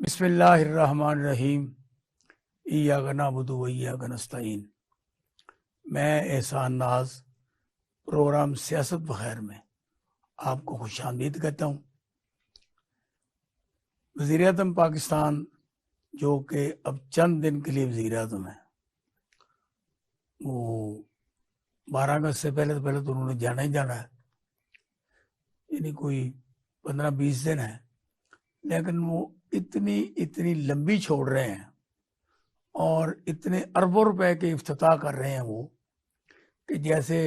बिस्मिल्लाहिर्रहमानिर्रहीम। इय्याका नअबुदु व इय्याका नस्तईन। मैं एहसान नाज प्रोग्राम सियासत बखैर में आपको खुशामदीद कहता हूँ। वज़ीर-ए-आज़म पाकिस्तान जो कि अब चंद दिन के लिए वज़ीर-ए-आज़म है, वो 12 अगस्त से पहले तो उन्होंने जाना ही जाना है, यानी कोई 15-20 दिन है, लेकिन वो इतनी लंबी छोड़ रहे हैं और इतने अरबों रुपए के इफ्तिताह कर रहे हैं वो, कि जैसे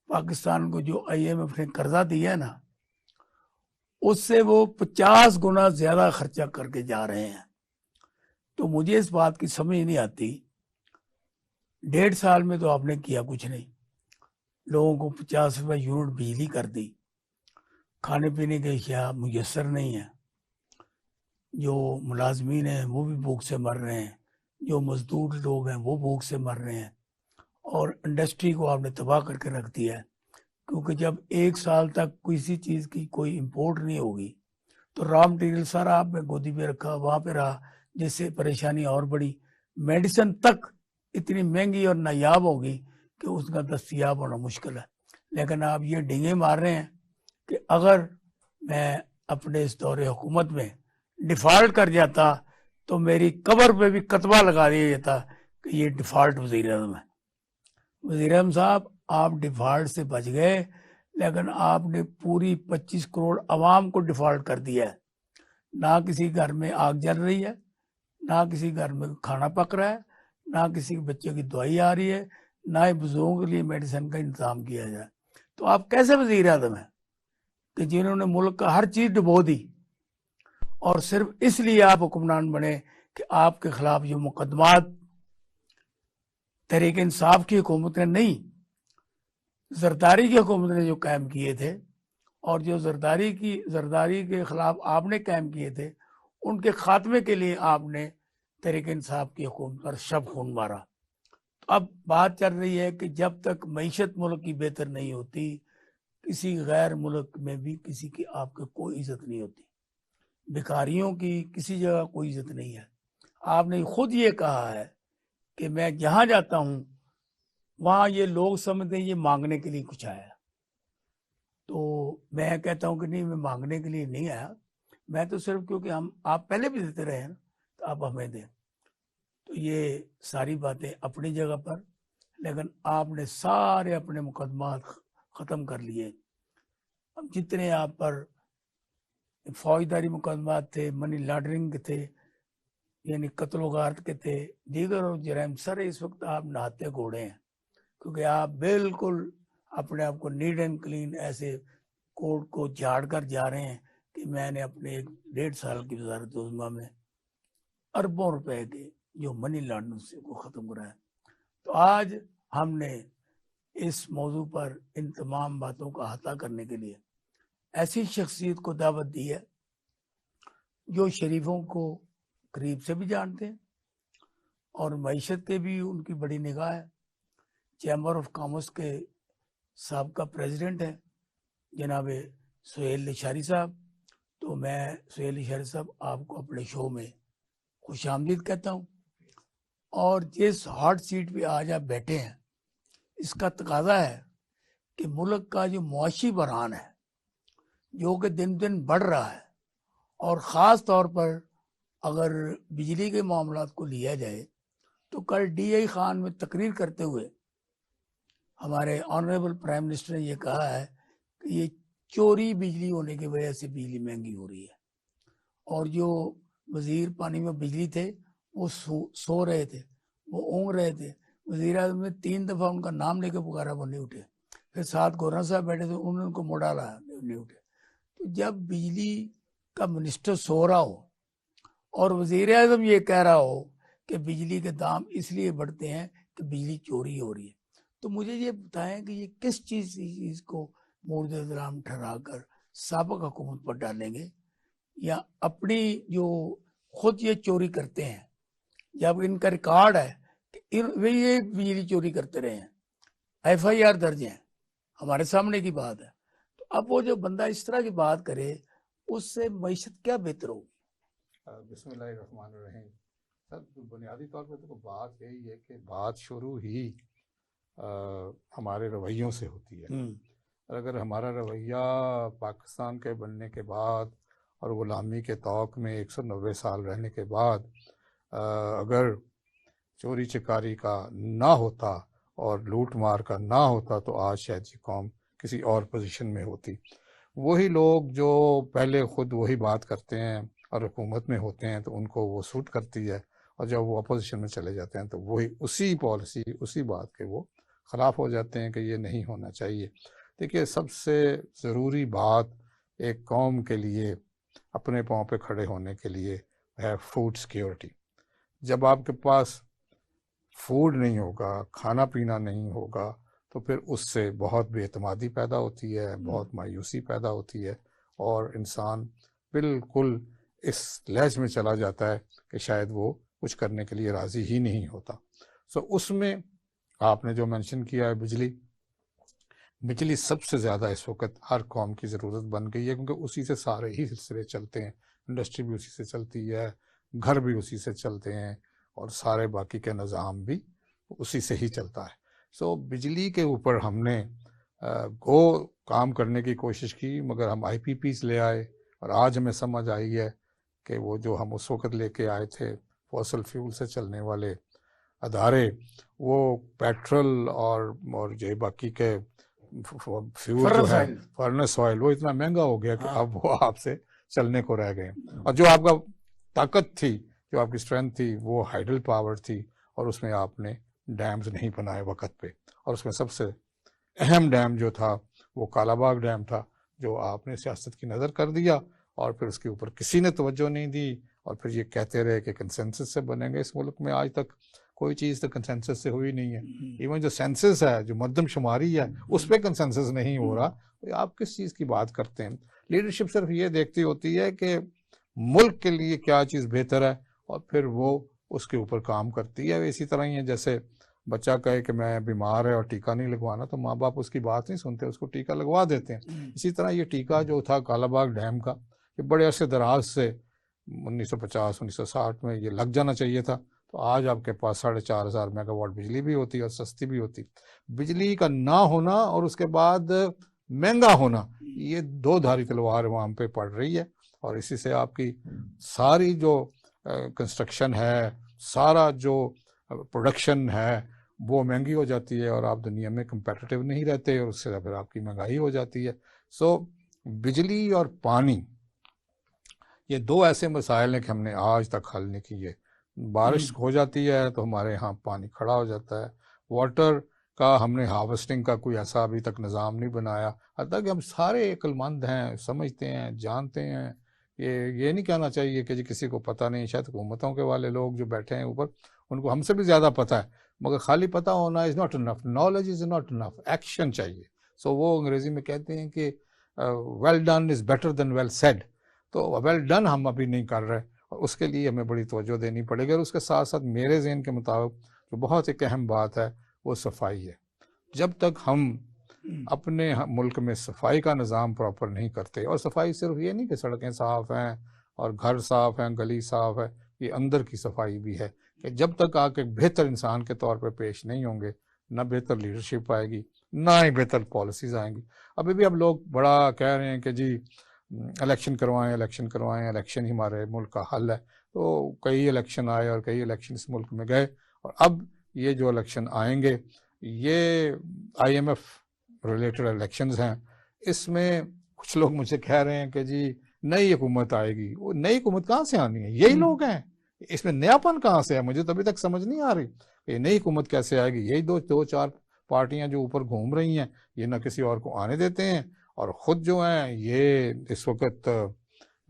पाकिस्तान को जो IMF ने कर्जा दिया है ना, उससे वो 50 गुना ज्यादा खर्चा करके जा रहे हैं। तो मुझे इस बात की समझ नहीं आती, 1.5 साल में तो आपने किया कुछ नहीं, लोगों को 50 रुपए यूनिट बिजली कर दी, खाने पीने के अशिया मुयसर नहीं है, जो मुलाजमीन हैं वो भी भूख से मर रहे हैं, जो मजदूर लोग हैं वो भूख से मर रहे हैं, और इंडस्ट्री को आपने तबाह करके रख दिया है। क्योंकि जब 1 साल तक किसी चीज़ की कोई इंपोर्ट नहीं होगी तो रॉ मटेरियल सारा आपने गोदी में रखा, वहाँ पे रहा, जिससे परेशानी और बढ़ी। मेडिसिन तक इतनी महंगी और नायाब होगी कि उसका दस्तयाब होना मुश्किल है। लेकिन आप ये डींगे मार रहे हैं कि अगर मैं अपने इस दौरे हुकूमत में डिफ़ॉल्ट कर जाता तो मेरी कब्र पे भी कतबा लगा दिया जाता कि ये डिफ़ॉल्ट वज़ीर-ए-आज़म है। वज़ीर-ए-आज़म साहब, आप डिफ़ॉल्ट से बच गए, लेकिन आपने पूरी 25 करोड़ आवाम को डिफ़ॉल्ट कर दिया है। ना किसी घर में आग जल रही है, ना किसी घर में खाना पक रहा है, ना किसी के बच्चे की दवाई आ रही है, ना ही बुजुर्गों के लिए मेडिसिन का इंतजाम किया जाए। तो आप कैसे वज़ीर-ए-आज़म हैं कि जिन्होंने मुल्क का हर चीज़ डुबो दी, और सिर्फ इसलिए आप हुक्मरान बने कि आपके खिलाफ जो मुकदमात तहरीक इंसाफ की हुकूमत ने नहीं, जरदारी की हुकूमत ने जो कायम किए थे, और जो जरदारी के खिलाफ आपने कायम किए थे, उनके खात्मे के लिए आपने तहरीक इंसाफ की हुकूमत पर शब खून मारा। तो अब बात चल रही है कि जब तक मईशत मुल्क की बेहतर नहीं होती, किसी गैर मुल्क में भी किसी की आपको कोई इज्जत नहीं होती, भिखारियों की किसी जगह कोई इज्जत नहीं है। आपने खुद ये कहा है कि मैं जहाँ जाता हूँ वहाँ ये लोग समझते हैं ये मांगने के लिए कुछ आया। तो मैं कहता हूँ कि नहीं, मैं मांगने के लिए नहीं आया, मैं तो सिर्फ क्योंकि आप पहले भी देते रहे हैं तो आप हमें दें। तो ये सारी बातें अपनी जगह पर, लेकिन आपने सारे अपने मुकदमात ख़त्म कर लिए। अब जितने आप पर फौजदारी मुकदमात थे, मनी लॉन्ड्रिंग के थे, यानी कत्ल गारत के थे, दीगर और जराइम, सारे इस वक्त आप नहाते घोड़े हैं, क्योंकि आप बिल्कुल अपने आप को नीट एंड क्लीन ऐसे कोर्ट को झाड़ कर जा रहे हैं कि मैंने अपने 1.5 साल की वजारत उज़्मा में अरबों रुपए के जो मनी लॉन्ड्रिंग से को ख़त्म कराया। तो आज हमने इस मौजू पर इन तमाम बातों का अहाता करने के लिए ऐसी शख्सियत को दावत दी है जो शरीफों को करीब से भी जानते हैं और मईशत के भी उनकी बड़ी निगाह है। चैम्बर ऑफ कॉमर्स के साबका प्रेसिडेंट हैं जनाब सुहेल लिशारी साहब। तो मैं सुहेल लिशारी साहब आपको अपने शो में खुशामदीद कहता हूँ, और जिस हॉट सीट पे आज आप बैठे हैं, इसका तकाजा है कि मुल्क का जो मुआशी बहरान है जो कि दिन दिन बढ़ रहा है, और ख़ास तौर पर अगर बिजली के मामलात को लिया जाए तो कल DI खान में तकरीर करते हुए हमारे ऑनरेबल प्राइम मिनिस्टर ने ये कहा है कि ये चोरी बिजली होने की वजह से बिजली महंगी हो रही है, और जो वजीर पानी में बिजली थे वो सो रहे थे, वो ऊँग रहे थे। वज़ीर-ए-आज़म ने 3 दफ़ा उनका नाम लेके पुकारा, वो नहीं उठे। फिर साथ गवर्नर साहब बैठे थे, उन्होंने उनको मुँह डाला, नहीं उठे। तो जब बिजली का मिनिस्टर सो रहा हो और वज़ीर-ए-आज़म ये कह रहा हो कि बिजली के दाम इसलिए बढ़ते हैं कि बिजली चोरी हो रही है, तो मुझे ये बताएं कि ये किस चीज़ को मोर्द इल्ज़ाम ठहरा कर साबिक़ हुकूमत पर डालेंगे, या अपनी जो खुद ये चोरी करते हैं, जब इनका रिकॉर्ड है कि वे ये बिजली चोरी करते रहे हैं, FIR दर्ज हैं, हमारे सामने की बात है। तो अब वो जो बंदा इस तरह की बात करे, उससे मईशत क्या बेहतर होगी? बिस्मिल्लाहिर्रहमानिर्रहीम। सर बुनियादी तौर पर तो बात यही है कि बात शुरू ही हमारे रवैयों से होती है। और अगर हमारा रवैया पाकिस्तान के बनने के बाद और ग़ुलामी के तौक़ में 190 साल रहने के बाद अगर चोरी चकारी का ना होता और लूट मार का ना होता तो आज शायद ये कौम किसी और पोजीशन में होती। वही लोग जो पहले ख़ुद वही बात करते हैं और हुकूमत में होते हैं तो उनको वो सूट करती है, और जब वो अपोजिशन में चले जाते हैं तो वही उसी पॉलिसी उसी बात के वो ख़िलाफ़ हो जाते हैं कि ये नहीं होना चाहिए। देखिए, सबसे ज़रूरी बात एक कौम के लिए अपने पाँव पे खड़े होने के लिए है फूड सिक्योरिटी। जब आपके पास फूड नहीं होगा, खाना पीना नहीं होगा, तो फिर उससे बहुत बेएतमादी पैदा होती है, बहुत मायूसी पैदा होती है, और इंसान बिल्कुल इस लहज में चला जाता है कि शायद वो कुछ करने के लिए राज़ी ही नहीं होता। सो उसमें आपने जो मेंशन किया है बिजली सबसे ज़्यादा इस वक्त हर कौम की ज़रूरत बन गई है, क्योंकि उसी से सारे ही सिलसिले चलते हैं। इंडस्ट्री भी उसी से चलती है, घर भी उसी से चलते हैं, और सारे बाकी के निज़ाम भी उसी से ही चलता है। सो बिजली के ऊपर हमने काम करने की कोशिश की, मगर हम IPPs ले आए, और आज हमें समझ आई है कि वो जो हम उस वक़्त लेके आए थे फॉसिल फ्यूल से चलने वाले अदारे, वो पेट्रोल और जो बाकी के फ्यूल जो है फर्नेस ऑयल, वो इतना महंगा हो गया कि अब वो आपसे चलने को रह गए। और जो आपका ताकत थी, जो आपकी स्ट्रेंथ थी, वो हाइडल पावर थी, और उसमें आपने डैम्स नहीं बनाए वक्त पे। और उसमें सबसे अहम डैम जो था वो कालाबाग डैम था, जो आपने सियासत की नज़र कर दिया, और फिर उसके ऊपर किसी ने तवज्जो नहीं दी, और फिर ये कहते रहे कि कंसेंसस से बनेंगे। इस मुल्क में आज तक कोई चीज़ तो कंसेंसस से हुई नहीं है। इवन जो सेंसस है, जो मरदमशुमारी है, उस पर कंसेंसस नहीं हो रहा। तो आप किस चीज़ की बात करते हैं? लीडरशिप सिर्फ ये देखती होती है कि मुल्क के लिए क्या चीज़ बेहतर है, और फिर वो उसके ऊपर काम करती है। इसी तरह ही है, जैसे बच्चा कहे कि मैं बीमार है और टीका नहीं लगवाना, तो माँ बाप उसकी बात नहीं सुनते, उसको टीका लगवा देते हैं। इसी तरह ये टीका जो था कालाबाग डैम का, ये बड़े अरसे दराज से 1950-1960 में ये लग जाना चाहिए था, तो आज आपके पास 4,500 मेगावाट बिजली भी होती और सस्ती भी होती। बिजली का ना होना और उसके बाद महंगा होना, ये दो धारी तलवार वहाँ पे पड़ रही है, और इसी से आपकी सारी जो कंस्ट्रक्शन है, सारा जो प्रोडक्शन है, वो महंगी हो जाती है, और आप दुनिया में कंपेटिटिव नहीं रहते, और उससे फिर आपकी महंगाई हो जाती है। सो बिजली और पानी, ये दो ऐसे मसाइल हैं कि हमने आज तक हल नहीं किए। बारिश हो जाती है तो हमारे यहाँ पानी खड़ा हो जाता है। वाटर का हमने हार्वेस्टिंग का कोई ऐसा अभी तक निज़ाम नहीं बनाया। हत्ता कि हम सारे अक्लमंद हैं, समझते हैं, जानते हैं। ये नहीं कहना चाहिए कि जी किसी को पता नहीं, शायद हुकूमतों के वाले लोग जो बैठे हैं ऊपर, उनको हमसे भी ज़्यादा पता है, मगर खाली पता होना is not enough, knowledge is not enough, action चाहिए। सो वो अंग्रेज़ी में कहते हैं कि well done is better than well said. तो वेल डन हम अभी नहीं कर रहे, और उसके लिए हमें बड़ी तवज्जो देनी पड़ेगी। और उसके साथ साथ मेरे ज़हन के मुताबिक जो बहुत एक अहम बात है वो सफाई है। जब तक हम अपने मुल्क में सफाई का निज़ाम प्रॉपर नहीं करते, और सफाई सिर्फ ये नहीं कि सड़कें साफ़ हैं और घर साफ़ हैं, गली साफ़ है, ये अंदर की सफाई भी है कि जब तक आप एक बेहतर इंसान के तौर पर पेश नहीं होंगे, ना बेहतर लीडरशिप आएगी, ना ही बेहतर पॉलिसीज़ आएंगी। अभी भी अब लोग बड़ा कह रहे हैं कि जी इलेक्शन करवाएं, इलेक्शन करवाएं, इलेक्शन ही हमारे मुल्क का हल है। तो कई इलेक्शन आए और कई इलेक्शन इस मुल्क में गए, और अब ये जो इलेक्शन आएंगे ये IMF रिलेटेड इलेक्शंस हैं। इसमें कुछ लोग मुझे कह रहे हैं कि जी नई हुकूमत आएगी। वो नई हुकूमत कहाँ से आनी है? यही लोग हैं, इसमें नयापन कहाँ से है? मुझे तो अभी तक समझ नहीं आ रही कि नई हुकूमत कैसे आएगी। यही दो चार पार्टियां जो ऊपर घूम रही हैं, ये ना किसी और को आने देते हैं, और ख़ुद जो हैं ये इस वक्त,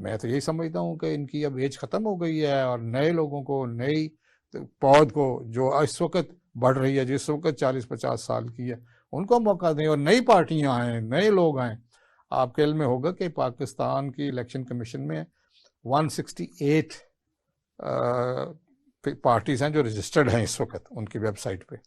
मैं तो यही समझता हूँ कि इनकी अब एज ख़त्म हो गई है, और नए लोगों को, नई पौध को जो इस वक्त बढ़ रही है, जिस वक्त 40-50 साल की है, उनको मौका दें, और नई पार्टियां आएँ, नए लोग आएँ। आपके इल्म में होगा कि पाकिस्तान की इलेक्शन कमीशन में 168 पार्टीज़ हैं जो रजिस्टर्ड हैं इस वक्त उनकी वेबसाइट पे।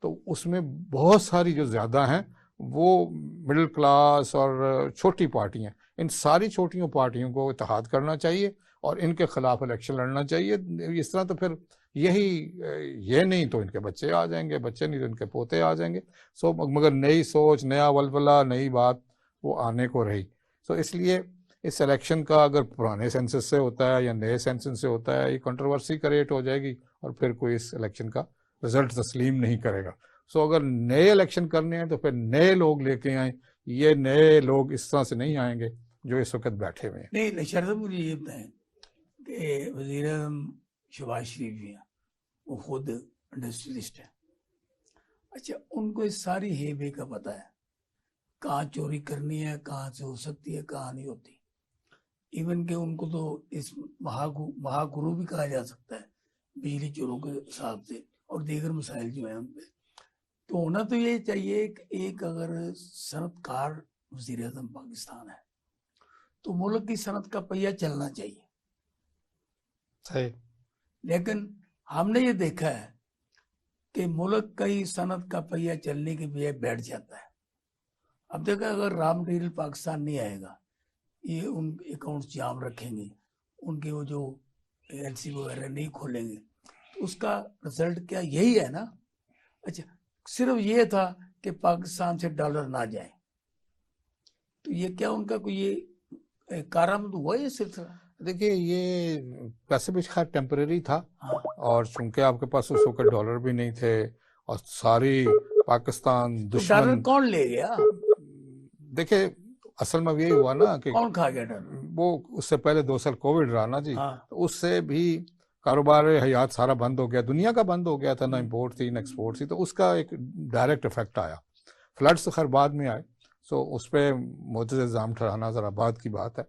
तो उसमें बहुत सारी जो ज़्यादा हैं वो मिडिल क्लास और छोटी पार्टियां। इन सारी छोटी पार्टियों को इत्तेहाद करना चाहिए, और इनके खिलाफ इलेक्शन लड़ना चाहिए। इस तरह तो फिर ये नहीं तो इनके बच्चे आ जाएंगे, बच्चे नहीं तो इनके पोते आ जाएंगे। सो मगर नई सोच, नया वलवला, नई बात वो आने को रही। सो इसलिए इस इलेक्शन का अगर पुराने सेंसस से होता है या नए सेंसस से होता है, ये कंट्रोवर्सी क्रिएट हो जाएगी और फिर कोई इस इलेक्शन का रिजल्ट तस्लीम नहीं करेगा। सो अगर नए इलेक्शन करने हैं तो फिर नए लोग लेके आए। ये नए लोग इस तरह से नहीं आएंगे जो इस वक्त बैठे हुए हैं। नहीं शरद, मुझे ये बताएं कि वज़ीर आज़म शहबाज शरीफ जी हैं, वो खुद इंडस्ट्रियलिस्ट है। अच्छा, उनको इस सारी हेबे का पता है, कहाँ चोरी करनी है, कहाँ से हो सकती है, कहाँ नहीं होती। इवन के उनको तो इस महागुरु भी कहा जा सकता है बिजली चोरों के हिसाब से और दीगर मसाइल जो है उन पे। तो होना तो ये चाहिए कि एक अगर सनतकार वज़ीर आज़म पाकिस्तान है तो मुल्क की सनत का पहिया चलना चाहिए। सही। लेकिन हमने ये देखा है कि मुल्क का ही सनत का पहिया चलने के बजाय बैठ जाता है। अब देखा, अगर रॉ मटेरियल पाकिस्तान नहीं आएगा, ये उन अकाउंट्स जाम रखेंगे, उनके वो जो एलसी वगैरह नहीं खोलेंगे, तो उसका रिजल्ट क्या यही है ना। अच्छा, सिर्फ ये था कि पाकिस्तान से डॉलर ना जाए, तो ये क्या उनका कोई ये कारामद हुआ ये सिलसिला? देखिए, ये वैसे भी खैर टेम्परेरी था। हाँ, और चूंकि आपके पास उस वक्त डॉलर भी नहीं थे और सारी पाकिस्तान तो डॉलर दुश्मन, कौन ले गया? देखिए असल में यही हुआ ना कि कौन खा गया डॉलर? वो उससे पहले 2 साल कोविड रहा ना जी। हाँ, तो उससे भी कारोबार हयात सारा बंद हो गया, दुनिया का बंद हो गया था, ना इंपोर्ट थी ना एक्सपोर्ट थी। तो उसका एक डायरेक्ट इफेक्ट आया। फ्लड्स खैर बाद में आए, सो उस पर मुतज़ इल्ज़ाम ठहराना ज़रा बाद की बात है।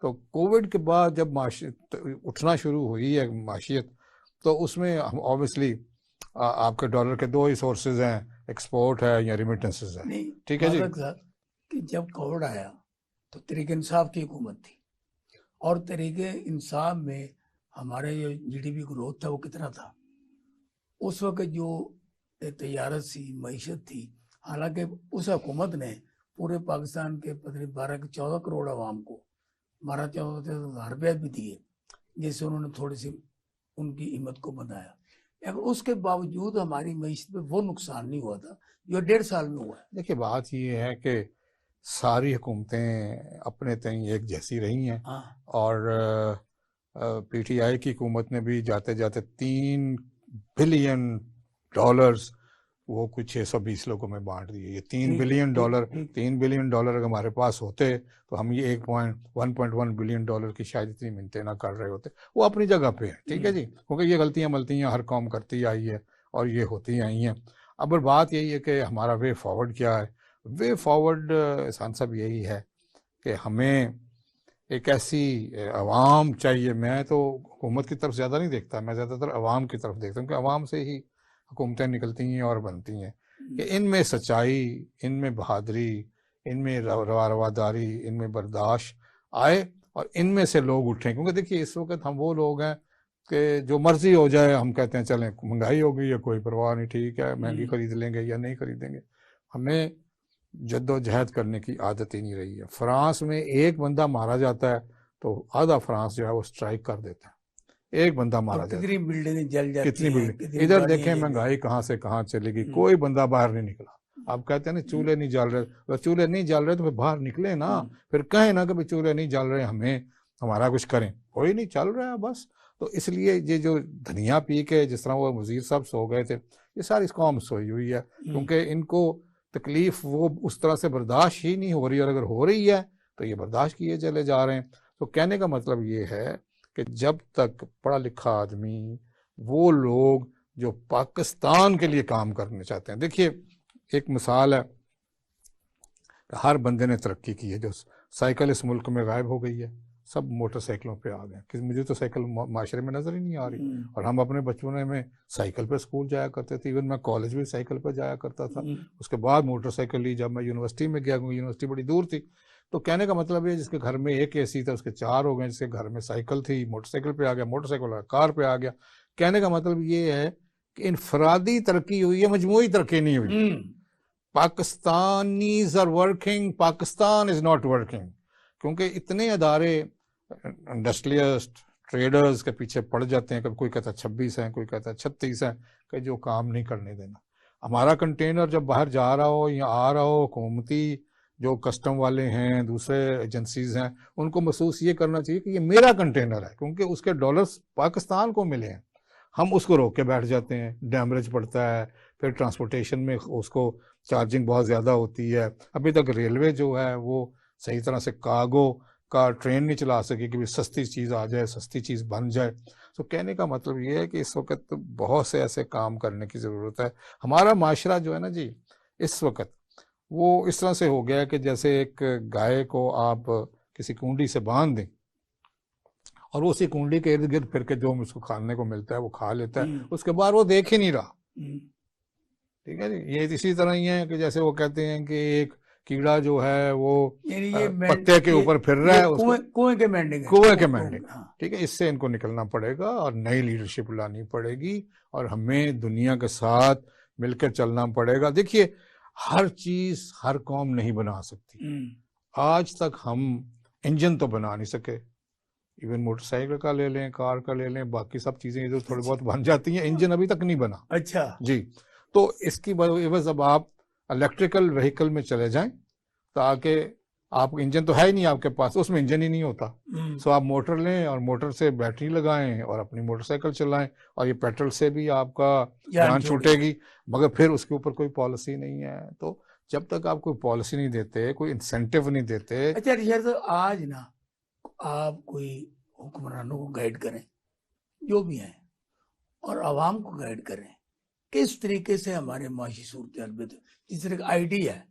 तो कोविड के बाद जब माशियत उठना शुरू हुई है माशियत, तो उसमें ऑब्वियसली आपके डॉलर के 2 ही सोर्सेज हैं, एक्सपोर्ट है या रिमिटेंसेस है। नहीं ठीक है जी। माजरत साहब, कि जब कोविड आया तो तरीके इंसाफ की हुकूमत थी, और तरीके इंसाफ में हमारे जो जीडीपी ग्रोथ था वो कितना था उस वक्त, जो तजारत थी, मईशत थी। हालांकि उस हुकूमत ने पूरे पाकिस्तान के 12-14 करोड़ आवाम को 12-14 रुपया भी दिए, जिससे उन्होंने थोड़ी सी उनकी हिम्मत को बनाया। लेकिन उसके बावजूद हमारी मईशत पे वो नुकसान नहीं हुआ था जो 1.5 साल में हुआ है। देखिए, बात ये है कि सारी हुकूमतें अपने तय एक जैसी रही हैं। हाँ, और पीटीआई की हुकूमत ने भी जाते जाते $3 बिलियन वो कुछ 620 लोगों में बांट दिए। ये 3 बिलियन डॉलर, 3 बिलियन डॉलर अगर हमारे पास होते तो हम ये 1.1 बिलियन डॉलर की शायद इतनी मिन्नतें ना कर रहे होते। वो अपनी जगह पे है, ठीक है जी, क्योंकि ये गलतियां मलतियां हर कौम करती आई है और ये होती आई हैं। अब बात यही है कि हमारा वे फॉरवर्ड क्या है। वे फॉरवर्ड एहसान साहब यही है कि हमें एक ऐसी अवाम चाहिए। मैं तो हुकूमत की तरफ ज़्यादा नहीं देखता, मैं ज़्यादातर अवाम की तरफ देखता हूँ कि अवाम से ही हुकूमतें निकलती हैं और बनती हैं। कि इनमें सच्चाई, इनमें बहादुरी, इनमें रवादारी, इनमें बर्दाश्त आए और इनमें से लोग उठें। क्योंकि देखिए, इस वक्त हम वो लोग हैं कि जो मर्जी हो जाए हम कहते हैं चलें, महंगाई हो गई है कोई परवाह नहीं, ठीक है, महंगी खरीद लेंगे या नहीं खरीदेंगे। हमें जद्दोजहद करने की आदत ही नहीं रही है। फ्रांस में एक बंदा मारा जाता है तो आधा फ्रांस जो है वो स्ट्राइक कर देता है। एक बंदा मारा जाता है, कितनी बिल्डिंगें जल जाती कितनी हैं, बिल्डिंग। कितनी इधर गाड़ियां देखें जल महंगाई कहाँ से कहाँ चलेगी, कोई बंदा बाहर नहीं निकला। आप कहते हैं ना चूल्हे नहीं जल रहे, तो चूल्हे नहीं जल रहे तो फिर बाहर निकले ना, फिर कहें ना कि भाई चूल्हे नहीं जल रहे, हमें हमारा कुछ करें। कोई नहीं चल रहा है बस। तो इसलिए ये जो धनिया पी के जिस तरह वो वजीर साहब सो गए थे, ये सारी कौम सोई हुई है, क्योंकि इनको तकलीफ वो उस तरह से बर्दाश्त ही नहीं हो रही, और अगर हो रही है तो ये बर्दाश्त किए चले जा रहे हैं। तो कहने का मतलब ये है कि जब तक पढ़ा लिखा आदमी, वो लोग जो पाकिस्तान के लिए काम करने चाहते हैं, देखिए एक मिसाल है, हर बंदे ने तरक्की की है। जो साइकिल इस मुल्क में गायब हो गई है, सब मोटरसाइकिलों पे आ गए। कि मुझे तो साइकिल माशरे में नजर ही नहीं आ रही। और हम अपने बचपन में साइकिल पे स्कूल जाया करते थे, इवन मैं कॉलेज भी साइकिल पे जाया करता था। उसके बाद मोटरसाइकिल ली जब मैं यूनिवर्सिटी में गया, क्योंकि यूनिवर्सिटी बड़ी दूर थी। तो कहने का मतलब है, जिसके घर में एक एसी था उसके 4 हो गए, जिसके घर में साइकिल थी मोटरसाइकिल पे आ गया, मोटरसाइकिल वाला कार पे आ गया। कहने का मतलब ये है कि इनफरादी तरक्की हुई है, मजमूई तरक्की नहीं हुई। Pakistanis are working, Pakistan is not working. क्योंकि इतने अदारे, इंडस्ट्रियलिस्ट, ट्रेडर्स के पीछे पड़ जाते हैं, कभी कोई कहता है 26 है, कोई कहता है 36 है, कि जो काम नहीं करने देना। हमारा कंटेनर जब बाहर जा रहा हो या आ रहा हो, हुकूमती जो कस्टम वाले हैं, दूसरे एजेंसीज हैं, उनको महसूस ये करना चाहिए कि ये मेरा कंटेनर है, क्योंकि उसके डॉलर्स पाकिस्तान को मिले हैं। हम उसको रोक के बैठ जाते हैं, डैमरेज पड़ता है, फिर ट्रांसपोर्टेशन में उसको चार्जिंग बहुत ज़्यादा होती है। अभी तक रेलवे जो है वो सही तरह से कार्गो का ट्रेन नहीं चला सके कि भी सस्ती चीज़ आ जाए, सस्ती चीज़ बन जाए। तो कहने का मतलब ये है कि इस वक्त बहुत से ऐसे काम करने की ज़रूरत है। हमारा माशरा जो है ना जी, इस वक्त वो इस तरह से हो गया है कि जैसे एक गाय को आप किसी कुंडी से बांध दें और उसी कुंडी के इर्द गिर्द फिर के जो उसको खाने को मिलता है वो खा लेता है, उसके बाद वो देख ही नहीं रहा। ठीक है जी। ये इसी तरह ही है कि जैसे वो कहते हैं कि एक कीड़ा जो है वो पत्ते के ऊपर फिर रहा है, उसको कुएं के मेंढक, कुएं के मेंढक। ठीक है, इससे इनको निकलना पड़ेगा और नई लीडरशिप लानी पड़ेगी और हमें दुनिया के साथ मिलकर चलना पड़ेगा। देखिए, हर चीज हर कौम नहीं बना सकती। आज तक हम इंजन तो बना नहीं सके, इवन मोटरसाइकिल का ले लें, कार का ले लें, बाकी सब चीजें इधर थोड़ी बहुत बन जाती हैं, इंजन अभी तक नहीं बना। अच्छा जी। तो इसकी वजह अब आप इलेक्ट्रिकल व्हीकल में चले जाएं, ताकि आप इंजन तो है ही नहीं आपके पास, उसमें इंजन ही नहीं होता। सो आप मोटर लें और मोटर से बैटरी लगाएं और अपनी मोटरसाइकिल चलाएं, और ये पेट्रोल से भी आपका जान छूटेगी, मगर फिर उसके ऊपर कोई पॉलिसी नहीं है। तो जब तक आप कोई पॉलिसी नहीं देते, कोई इंसेंटिव नहीं देते। अच्छा रिशर, तो आज ना आप कोई हुक्मरानों को गाइड करें, जो भी हैं, और आवाम को गाइड करें किस तरीके से हमारे माशी सूरत में, जिस तरह का आईटी है,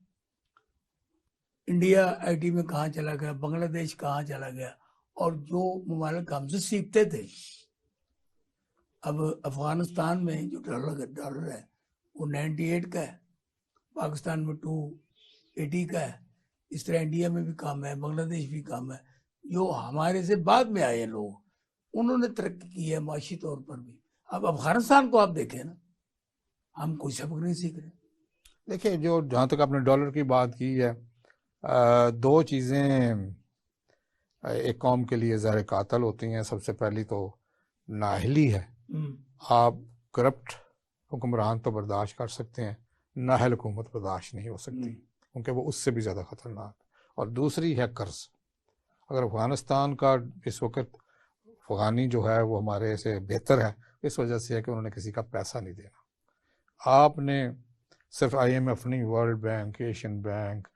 इंडिया आईटी में कहाँ चला गया, बांग्लादेश कहाँ चला गया, और जो ममालिक हमसे सीखते थे, अब अफगानिस्तान में जो डॉलर है वो 98 का है, पाकिस्तान में 280 का है। इस तरह इंडिया में भी काम है, बांग्लादेश भी काम है। जो हमारे से बाद में आए लोग, उन्होंने तरक्की की है माशी तौर पर भी। अब अफगानिस्तान को आप देखें ना, हम कोई सबक नहीं सीख रहे। देखिए, जो जहाँ तक आपने डॉलर की बात की है, दो चीज़ें एक कौम के लिए ज़ाहिर कातल होती हैं। सबसे पहली तो नाअहली है। आप करप्ट हुक्मरान तो बर्दाश्त कर सकते हैं, नाअहल हुकूमत बर्दाश्त नहीं हो सकती, क्योंकि वो उससे भी ज़्यादा ख़तरनाक। और दूसरी है कर्ज। अगर अफ़गानिस्तान का इस वक्त अफ़गानी जो है वो हमारे से बेहतर है, इस वजह से है कि उन्होंने किसी का पैसा नहीं देना। आपने सिर्फ IMF नहीं, world bank, Asian bank,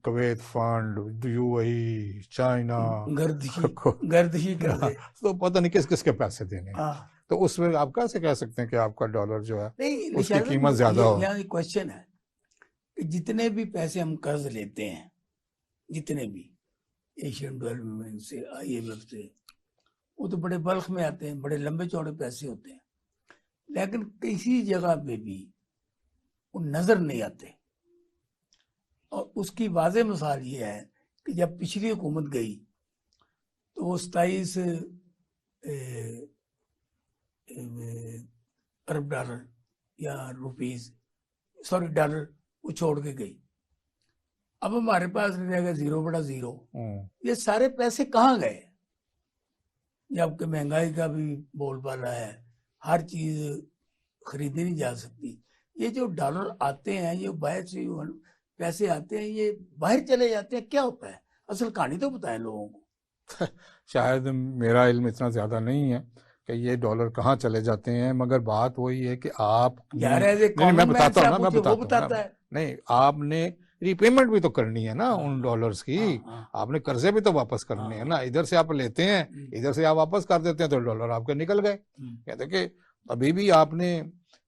Kuwait fund, UAE, China, गर्दिशी कर दे, तो पता नहीं किस किस के पैसे देने हैं। तो उसमें आप कैसे कह सकते हैं कि आपका डॉलर जो है उसकी कीमत ज्यादा हो? यहाँ एक क्वेश्चन है कि जितने भी पैसे हम कर्ज लेते हैं, जितने भी एशियन डेवलपमेंट बैंक से, IMF से, वो तो बड़े बल्क में आते हैं, बड़े लंबे चौड़े पैसे होते हैं, लेकिन किसी जगह पे भी वो नजर नहीं आते। और उसकी वाज़ेह मिसाल ये है कि जब पिछली हुकूमत गई तो वो 27 अरब डॉलर या रुपीस, सॉरी डॉलर, वो छोड़ के गई। अब हमारे पास रह जाएगा 0/0। ये सारे पैसे कहाँ गए? जबकि महंगाई का भी बोलबाला है, हर चीज खरीदी नहीं जा सकती। ये जो डॉलर आते हैं, ये बाहर से पैसे आते हैं, ये बाहर चले जाते हैं, क्या होता है? असल कहानी तो बताएं लोगों को। शायद मेरा इल्म इतना ज्यादा नहीं है कि ये डॉलर कहाँ चले जाते हैं, मगर बात वही है कि आप मैं बताता हूँ नहीं, आपने रीपेमेंट भी तो करनी है ना उन डॉलर्स की। आपने कर्जे भी तो वापस करने हैं ना। इधर से आप लेते हैं, इधर से आप वापस कर देते हैं, तो डॉलर आपके निकल गए। कहते कि अभी भी आपने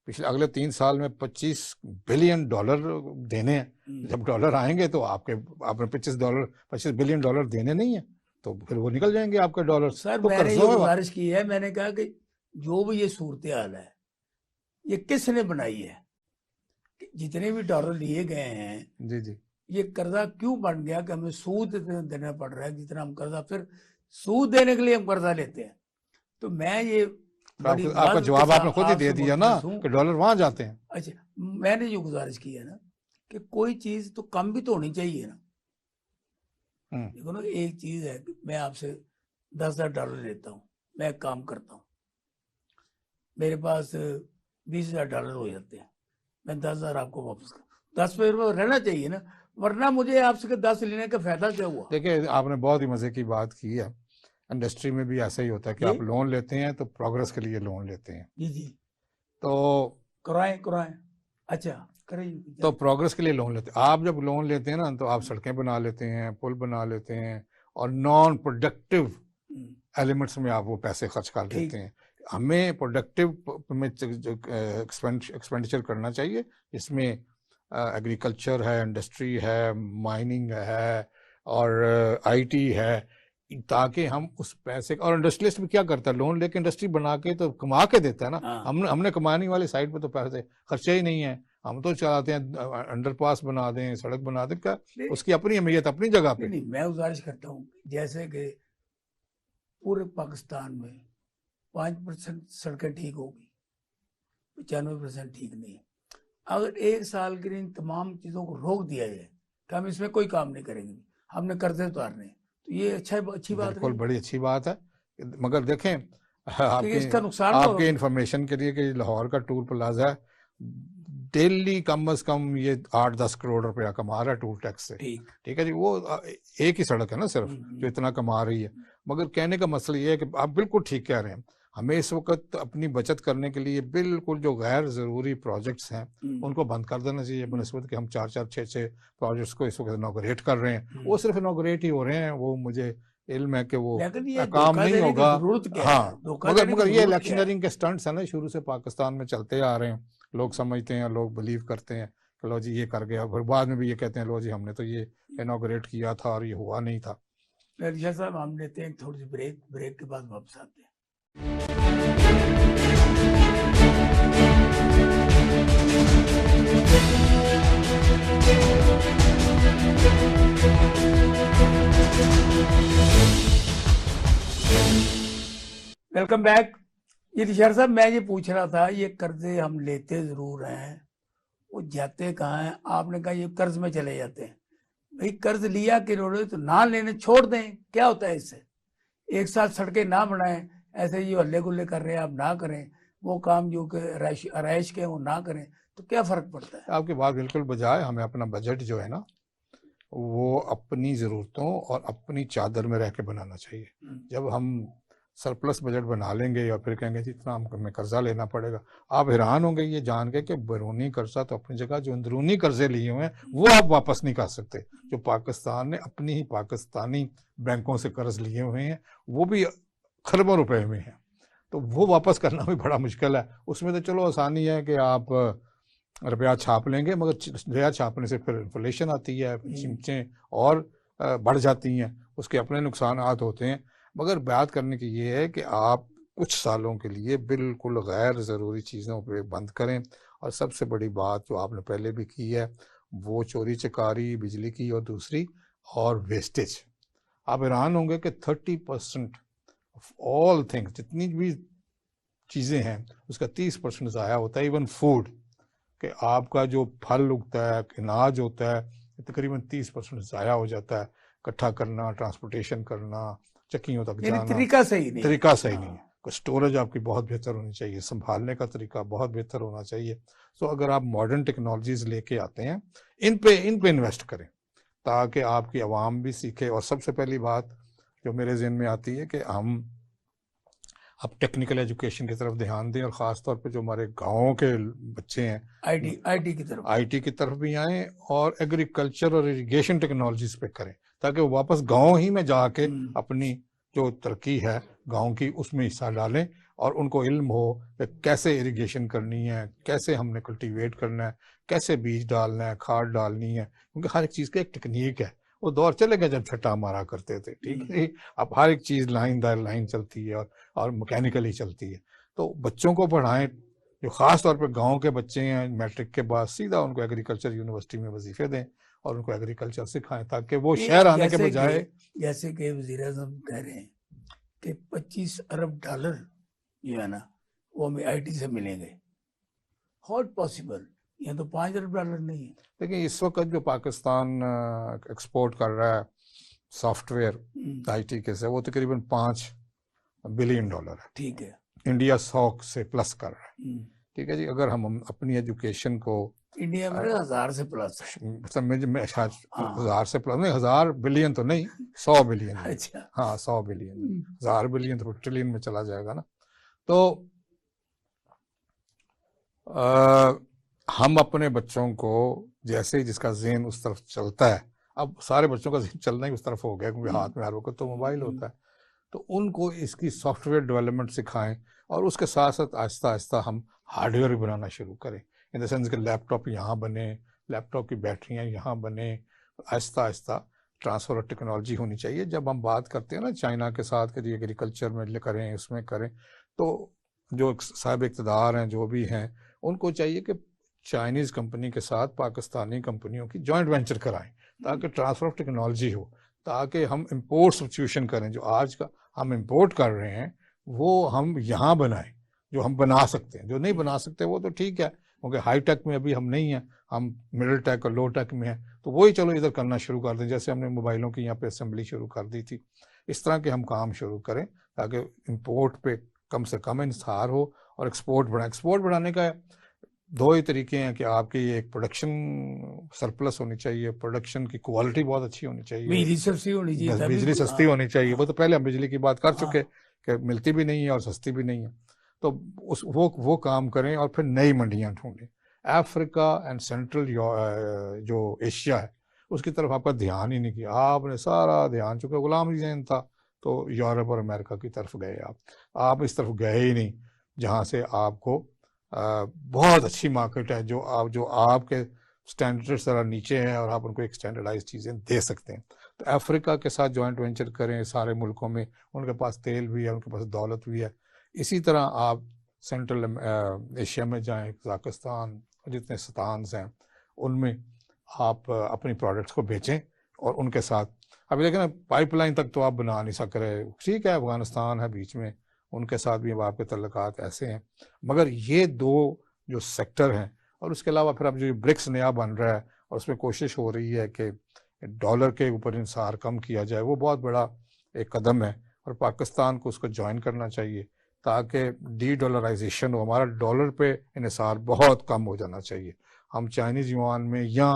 पिछले अगले 3 साल में $25 बिलियन देने हैं। जब डॉलर आएंगे तो आपने $25 बिलियन देने नहीं है, तो फिर वो निकल जाएंगे आपके डॉलर। सर तो मैंने ये गुजारिश की है, मैंने कहा कि जो भी ये सूरत हाल है, ये किसने बनाई है? जितने भी डॉलर लिए गए हैं जी जी, ये कर्जा क्यों बन गया कि हमें सूद देना पड़ रहा है जितना हम कर्जा, फिर सूद देने के लिए हम कर्जा लेते हैं। तो मैं ये आपका जवाब आपने खुद ही दे दिया ना कि डॉलर वहां जाते हैं। अच्छा, मैंने जो गुजारिश की है ना कि कोई चीज तो कम भी तो होनी चाहिए ना। देखो ना, एक चीज है कि मैं आपसे $10,000 लेता हूँ, मैं एक काम करता हूँ, मेरे पास $20,000 हो जाते हैं, मैं 10,000 आपको वापस कर, 10 पे रहना चाहिए ना, वरना मुझे आपसे 10 लेने का फायदा क्या हुआ? देखिए आपने बहुत ही मजे की बात की है। इंडस्ट्री में भी ऐसा ही होता है कि जी आप लोन लेते हैं तो प्रोग्रेस के लिए लोन लेते हैं, जी जी, तो कराएं। अच्छा, करें। प्रोग्रेस के लिए लोन लेते हैं। आप जब लोन लेते हैं ना तो आप सड़कें बना लेते हैं, पुल बना लेते हैं, और नॉन प्रोडक्टिव एलिमेंट्स में आप वो पैसे खर्च कर देते हैं। हमें प्रोडक्टिव में एक्सपेंडिचर करना चाहिए, जिसमें एग्रीकल्चर है, इंडस्ट्री है, माइनिंग है, और आईटी है, ताकि हम उस पैसे, और इंडस्ट्रियलिस्ट भी क्या करता है, लोन लेके इंडस्ट्री बना के तो कमा के देता है ना। हमने कमाने वाली साइड पे तो पैसे खर्चे ही नहीं है, हम तो चाहते हैं अंडरपास बना दें, सड़क बना दें, क्या उसकी अपनी अहमियत अपनी जगह पे। नहीं, मैं गुजारिश करता हूँ, जैसे कि पूरे पाकिस्तान में 5% सड़कें ठीक होगी, 95% ठीक नहीं है। अगर एक साल के लिए इन तमाम चीज़ों को रोक दिया जाए कि हम इसमें कोई काम नहीं करेंगे, हमने कर्जे उतारने, तो ये अच्छी बात बिल्कुल, नहीं, बड़ी अच्छी बात है। मगर देखें, क्योंकि इसका नुकसान आपके इंफॉर्मेशन के लिए कि लाहौर का टूल प्लाजा डेली कम से कम ये 8-10 करोड़ रुपया कमा रहा है टूल टैक्स से। ठीक है जी, वो एक ही सड़क है ना सिर्फ जो इतना कमा रही है। मगर कहने का मसला ये है कि आप बिल्कुल ठीक कह रहे हैं, हमें इस वक्त अपनी बचत करने के लिए बिल्कुल जो गैर ज़रूरी प्रोजेक्ट्स हैं उनको बंद कर देना चाहिए, बनस्बत कि हम 4-4, 6-6 प्रोजेक्ट्स को इस वक्त इनॉग्रेट कर रहे हैं। वो सिर्फ इनॉग्रेट ही हो रहे हैं, वो मुझे इल्म है कि वो काम नहीं होगा। हाँ, मगर ये इलेक्शनरिंग के स्टंट्स है ना, शुरू से पाकिस्तान में चलते आ रहे हैं। लोग समझते हैं, लोग बिलीव करते हैं कि लो जी ये कर गया, फिर बाद में भी ये कहते हैं लो जी हमने तो ये इनॉग्रेट किया था और ये हुआ नहीं था। साहब, हम लेते हैं थोड़ी सी ब्रेक के बाद वापस आते हैं। Welcome back. ये निशार साहब, मैं ये पूछ रहा था, ये कर्जे हम लेते जरूर हैं, वो जाते कहाँ हैं? आपने कहा ये कर्ज में चले जाते हैं। भाई कर्ज लिया किन्होंने, तो ना लेने छोड़ दें, क्या होता है इससे? एक साथ सड़कें ना बनाएं, ऐसे ये हल्ले गुल्ले कर रहे हैं आप ना करें, वो काम जो कि आराइश के वो ना करें, तो क्या फर्क पड़ता है? आपकी बात बिल्कुल बजाय, हमें अपना बजट जो है ना वो अपनी ज़रूरतों और अपनी चादर में रह के बनाना चाहिए। जब हम सरप्लस बजट बना लेंगे और फिर कहेंगे जी इतना हमें कर्जा लेना पड़ेगा, आप हैरान होंगे ये जान के कि बैरूनी कर्जा तो अपनी जगह, जो अंदरूनी कर्जे लिए हुए हैं वो आप वापस नहीं कर सकते। जो पाकिस्तान ने अपनी ही पाकिस्तानी बैंकों से कर्ज लिए हुए हैं वो भी खरबों रुपए में हैं, तो वो वापस करना भी बड़ा मुश्किल है। उसमें तो चलो आसानी है कि आप रुपया छाप लेंगे, मगर रुपया छापने से फिर इन्फ्लेशन आती है, कीमतें और बढ़ जाती हैं, उसके अपने नुकसान होते हैं। मगर बात करने की ये है कि आप कुछ सालों के लिए बिल्कुल गैर ज़रूरी चीज़ों पे बंद करें। और सबसे बड़ी बात जो आपने पहले भी की है वो चोरी चकारी बिजली की, और दूसरी और वेस्टेज। आप हैरान होंगे कि 30% ऑफ ऑल थिंग्स, जितनी भी चीज़ें हैं उसका 30% ज़ाया होता है। इवन फूड, कि आपका जो फल उगता है, अनाज होता है, तकरीबन 30% ज़ाया हो जाता है। इकट्ठा करना, ट्रांसपोर्टेशन करना, चक्कियों तक जाना, तरीका सही नहीं है। स्टोरेज आपकी बहुत बेहतर होनी चाहिए, संभालने का तरीका बहुत बेहतर होना चाहिए। तो अगर आप मॉडर्न टेक्नोलॉजीज लेके आते हैं, इन पे इन्वेस्ट करें ताकि आपकी आवाम भी सीखे। और सबसे पहली बात जो मेरे जहन में आती है कि हम अब टेक्निकल एजुकेशन की तरफ ध्यान दें, और ख़ास तौर पे जो हमारे गाँव के बच्चे हैं आईटी की तरफ भी आएँ, और एग्रीकल्चर और इरिगेशन टेक्नोलॉजीज पे करें, ताकि वो वापस गाँव ही में जाके अपनी जो तरक्की है गाँव की उसमें हिस्सा डालें, और उनको इल्म हो कि कैसे इरिगेशन करनी है, कैसे हमने कल्टीवेट करना है, कैसे बीज डालना है, खाद डालनी है, क्योंकि हर एक चीज़ की एक टेक्निक है। वो दौर चले गए जब छट्टा मारा करते थे, ठीक है। अब हर एक चीज़ लाइन दर लाइन चलती है और मैकेनिकली चलती है। तो बच्चों को पढ़ाएं, जो ख़ास तौर पे गांव के बच्चे हैं, मैट्रिक के बाद सीधा उनको एग्रीकल्चर यूनिवर्सिटी में वजीफे दें और उनको एग्रीकल्चर सिखाएं, ताकि वो शहर आने के बजाय, जैसे कि वज़ीर-ए-आज़म कह रहे हैं कि $25 अरब जो है ना वो हमें आईटी से मिलेंगे, हाउ पॉसिबल? ये तो $5 अरब नहीं है। लेकिन इस वक्त जो पाकिस्तान एक्सपोर्ट कर रहा है सॉफ्टवेयर आईटी के से, वो तकरीबन 5 बिलियन डॉलर है, ठीक है। इंडिया 100 से प्लस कर रहा है। हम्म। ठीक है जी, अगर हम अपनी एजुकेशन को इंडिया में 1000 से प्लस है। मतलब में शायद हाँ। 1000 से प्लस नहीं, 1000 बिलियन तो नहीं, 100 बिलियन। अच्छा। हाँ 100 बिलियन, हम्म। 1000 बिलियन तो ट्रिलियन में चला जाएगा ना। तो हम अपने बच्चों को जैसे ही जिसका ज़हन उस तरफ चलता है, अब सारे बच्चों का ज़हन चलना ही उस तरफ हो गया क्योंकि हाथ में हर वक्त तो मोबाइल होता है, तो उनको इसकी सॉफ्टवेयर डेवलपमेंट सिखाएं और उसके साथ साथ आहिस्ता आहिस्ता हम हार्डवेयर भी बनाना शुरू करें, इन द सेंस कि लैपटॉप यहाँ बने, लैपटॉप की बैटरियाँ यहाँ बने, Aahista Aahista transfer of technology होनी चाहिए। जब हम बात करते हैं ना चाइना के साथ कि एग्रीकल्चर में करें, उसमें करें, तो जो साहिब इक़्तिदार हैं जो भी हैं उनको चाहिए कि चाइनीज़ कंपनी के साथ पाकिस्तानी कंपनियों की जॉइंट वेंचर कराएं ताकि ट्रांसफ़र ऑफ टेक्नोलॉजी हो, ताकि हम इंपोर्ट सब्स्टिट्यूशन करें, जो आज का हम इंपोर्ट कर रहे हैं वो हम यहाँ बनाएं, जो हम बना सकते हैं। जो नहीं बना सकते वो तो ठीक है क्योंकि हाई टेक में अभी हम नहीं हैं, हम मिडिल टेक और लो टेक में हैं, तो वही चलो इधर करना शुरू कर दें, जैसे हमने मोबाइलों की यहाँ पे असेंबली शुरू कर दी थी। इस तरह के हम काम शुरू करें ताकि इंपोर्ट पे कम से कम इंहिसार हो और एक्सपोर्ट बढ़ाएं। एक्सपोर्ट बढ़ाने का दो ही तरीके हैं कि आपकी एक प्रोडक्शन सरप्लस होनी चाहिए, प्रोडक्शन की क्वालिटी बहुत अच्छी होनी चाहिए, बिजली सस्ती होनी चाहिए, बिजली सस्ती होनी चाहिए। वो तो पहले हम बिजली की बात कर चुके कि मिलती भी नहीं है और सस्ती भी नहीं है, तो वो काम करें और फिर नई मंडियां ढूंढें। अफ्रीका एंड सेंट्रल जो एशिया है उसकी तरफ आपका ध्यान ही नहीं किया, आपने सारा ध्यान, चूंकि गुलाम जहन था तो यूरोप और अमेरिका की तरफ गए आप इस तरफ गए ही नहीं जहाँ से आपको बहुत अच्छी मार्केट है, जो आपके स्टैंडर्ड ज़रा नीचे हैं और आप उनको एक स्टैंडर्डाइज चीज़ें दे सकते हैं। तो अफ्रीका के साथ जॉइंट वेंचर करें, सारे मुल्कों में उनके पास तेल भी है, उनके पास दौलत भी है। इसी तरह आप सेंट्रल एशिया में जाएं, कजाकिस्तान, जितने स्तान्स हैं उनमें आप अपनी प्रोडक्ट्स को बेचें और उनके साथ, अभी देखें ना पाइपलाइन तक तो आप बना नहीं सक रहे, ठीक है अफगानिस्तान है बीच में, उनके साथ भी अब आपके तल्लुकात ऐसे हैं, मगर ये दो जो सेक्टर हैं, और उसके अलावा फिर अब जो ब्रिक्स नया बन रहा है और उसमें कोशिश हो रही है कि डॉलर के ऊपर इंसार कम किया जाए, वो बहुत बड़ा एक कदम है और पाकिस्तान को उसको ज्वाइन करना चाहिए ताकि डी डॉलराइजेशन हो, हमारा डॉलर पे इंसार बहुत कम हो जाना चाहिए। हम चाइनीज़ युआन में या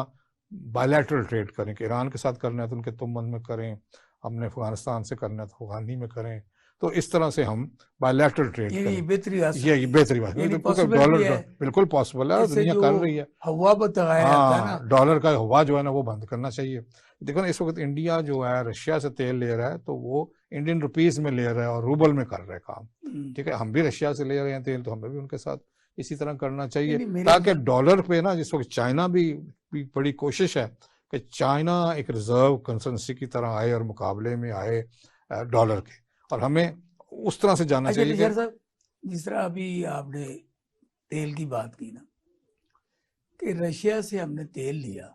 बायलैटरल ट्रेड करें कि ईरान के साथ करना है तो उनके तुमन में करें, हमने अफगानिस्तान से करना है तो अफगानी में करें, तो इस तरह से हम बायलैटरल ट्रेड करें। ये बेहतरी बात है, डॉलर बिल्कुल पॉसिबल है और दुनिया कर रही है। हवा बताया जाता है ना, डॉलर का हवा जो है ना वो बंद करना चाहिए। देखो ना इस वक्त इंडिया जो है रशिया से तेल ले रहा है तो वो इंडियन रुपीस में ले रहा है और रूबल में कर रहा है काम, ठीक है। हम भी रशिया से ले रहे हैं तेल तो हमें भी उनके साथ इसी तरह करना चाहिए ताकि डॉलर पे ना, जिस वक्त चाइना भी बड़ी कोशिश है कि चाइना एक रिजर्व करेंसी की तरह आए और मुकाबले में आए डॉलर के, और हमें उस तरह से जाना चाहिए। साहब जिस तरह अभी आपने तेल की बात की ना कि रशिया से हमने तेल लिया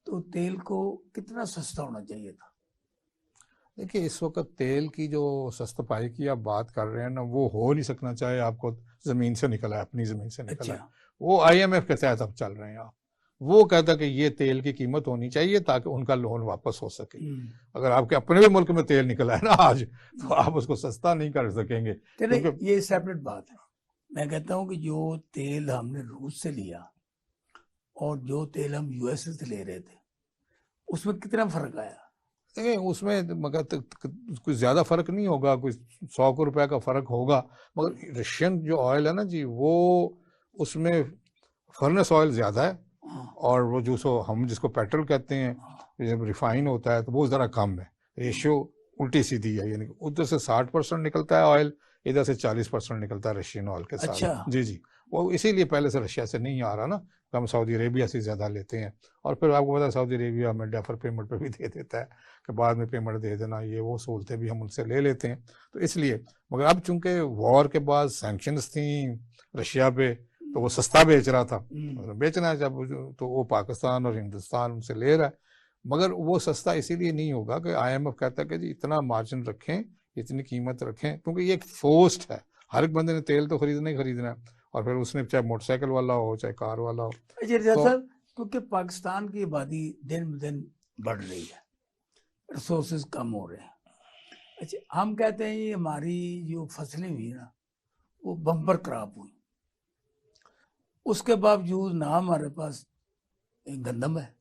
तो तेल को कितना सस्ता होना चाहिए था? देखिए इस वक्त तेल की जो सस्ताई की आप बात कर रहे हैं ना वो हो नहीं सकना, चाहे आपको ज़मीन से निकला है, अपनी ज़मीन से निकला है। वो IMF के तहत अब चल रहे हैं आप, वो कहता कि ये तेल की कीमत होनी चाहिए ताकि उनका लोन वापस हो सके। अगर आपके अपने भी मुल्क में तेल निकला है ना आज तो आप उसको सस्ता नहीं कर सकेंगे, क्योंकि ये सेपरेट बात है। मैं कहता हूँ कि जो तेल हमने रूस से लिया और जो तेल हम USA से ले रहे थे उसमें कितना फर्क आया? उसमें मगर कुछ ज़्यादा फर्क नहीं होगा, कुछ 100 रुपए का फर्क होगा, मगर रशियन जो ऑयल है ना जी वो उसमें फर्नेस ऑयल ज़्यादा है और वो जो हम जिसको पेट्रोल कहते हैं जब रिफाइन होता है तो वो ज़रा कम है, रेशियो उल्टी सीधी है, यानी उधर से 60% निकलता है ऑयल, इधर से 40% निकलता है रशियन ऑयल के साथ। अच्छा। जी वो इसीलिए पहले से रशिया से नहीं आ रहा ना, हम सऊदी अरेबिया से ज़्यादा लेते हैं और फिर आपको पता है सऊदी अरेबिया हमें डेफर पेमेंट पे भी दे देता है कि बाद में पेमेंट दे देना, ये वो सहूलतें भी हम उनसे ले लेते हैं, तो इसलिए। मगर अब चूंकि वॉर के बाद सैंक्शंस थी रशिया पे तो वो सस्ता बेच रहा था, बेचना है जब तो वो पाकिस्तान और हिंदुस्तान उनसे ले रहा है, मगर वो सस्ता इसीलिए नहीं होगा कि IMF कहता है कि जी इतना मार्जिन रखें, इतनी कीमत रखें, क्योंकि ये एक फोर्स्ड है, हर एक बंदे ने तेल तो खरीदना ही खरीदना है और फिर उसने चाहे मोटरसाइकिल वाला हो चाहे कार वाला हो। क्योंकि पाकिस्तान की आबादी दिन ब दिन बढ़ रही है, रिसोर्सेज कम हो रहे हैं, अच्छा, हम कहते हैं ये हमारी जो फसलें हुई ना वो बम्पर क्रॉप हुई, उसके बावजूद ना हमारे पास एक गंदम है,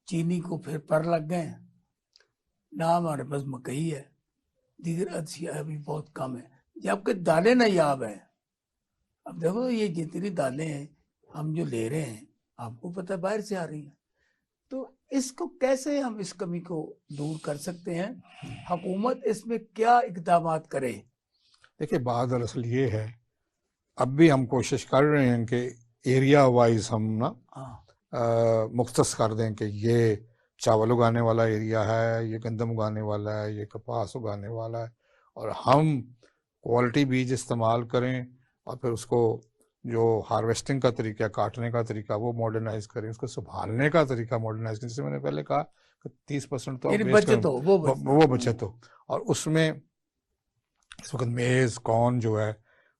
चीनी को फिर पर लग गए हैं, ना हमारे पास मकई है, दीगर अशिया भी बहुत कम है, जबकि दालें नायाब है। अब देखो ये जितनी दालें हैं हम जो ले रहे हैं, आपको पता है बाहर से आ रही हैं, तो इसको कैसे हम इस कमी को दूर कर सकते हैं? हुकूमत इसमें क्या इकदाम करे? देखिए, बात दरअसल ये है, अब भी हम कोशिश कर रहे हैं कि एरिया वाइज हम ना हाँ, मुख्तस कर दें कि ये चावल उगाने वाला एरिया है, ये गंदम उगाने वाला है, ये कपास उगाने वाला है, और हम क्वालिटी बीज इस्तेमाल करें, और फिर उसको जो हार्वेस्टिंग का तरीका, काटने का तरीका वो मॉडर्नाइज करें, उसको संभालने का तरीका मॉडर्नाइज करें। जैसे मैंने पहले कहा कि 30% तो आप यानी वेस्ट बचत करें, हो, वो बचत हो। और उसमें इस वक्त मेज़ कॉर्न जो है